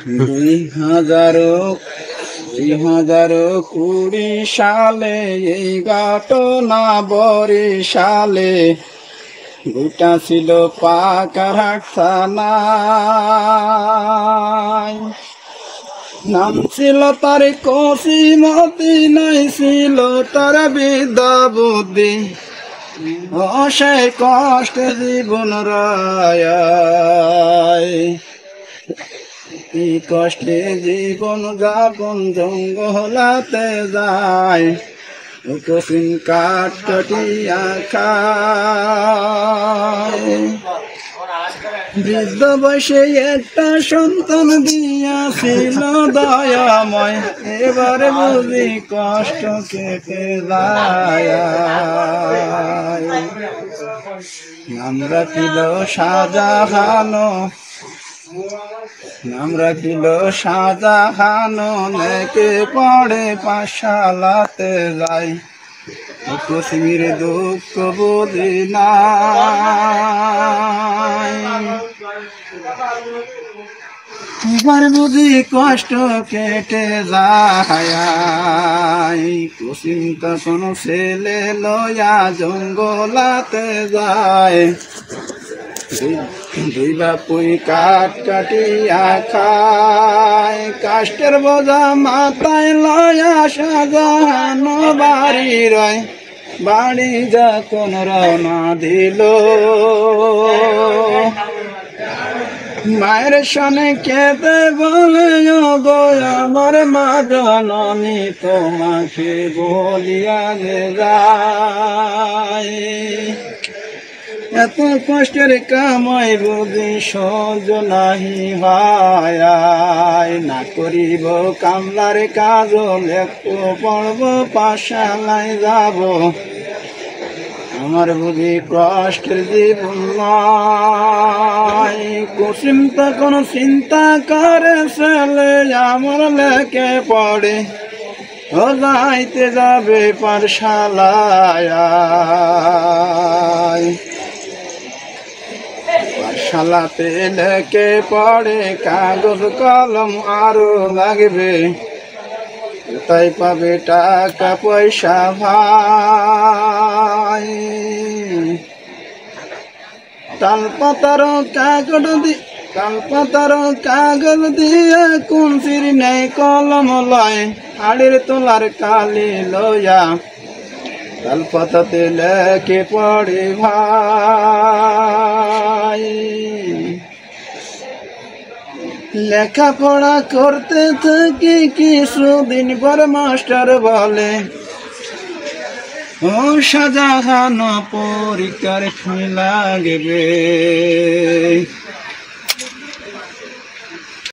2020 সালে এই ঘটনা বরিশালে গোটা ছিল পাকারহাট থানায়। নাম ছিল তার কসিমতি, নাই ছিল তার বিদ্যা বুদ্ধি, সে কষ্টে জীবন রায়। এই কষ্টে জীবন যাপন জঙ্গলাতে যায়, কঠিন কাঠ কাটিয়া খায়। বৃদ্ধ বয়সে একটা সন্তান দিয়াছিল দয়াময়, এবারে বুঝি কষ্ট কেটে যায়। নাম রাখিল শাহজাহান, নাম রাখিল শাহজাহান, নেকে পড়ে পাঠশালাতে যায়, কসিমের দুঃখ বুঝি নাই। এবার বুঝি কষ্ট কেটে যায়, কসিম তখন ছেলে লয়া জঙ্গলাতে যায়। দুই বাপুই কাঠ কাটিয়া খায়, কাষ্টের বোঝা মাথায় লয়া শাহজাহান বাড়ি রয়। বাড়ি যখন রওনা দিল, মায়ের সনে খেতে বলে, গো আমার মা জননী তোমাকে বলিয়া যায়। এত কষ্টের কামাই বুঝি সহ্য নাহি হয়, না করিব কামলার কাজ, লেখব পড়ব পাঠশালায় যাব, আমার বুঝি কষ্টের জীবন নয়। কসিম তখন চিন্তা করে ছেলে আমার লেখে পড়ে, ও যাইতে যাবে পাঠশালায়। পাঠশালাতে লেখে পড়ে, কাগজ কলম আরো লাগবে, কোথায় পাবে টাকা পয়সা ভাই। তালপাতার কাগজ দিয়ে কুঞ্চির নেই কলম লয়, হাড়ির তোলার কালি লয়া তালপাতাতে লেখে পড়ে ভাই। লেখাপড়া করতে থাকি, কিছুদিন পর মাস্টার বলে, ও শাহজাহান পরীক্ষার ফি লাগবে।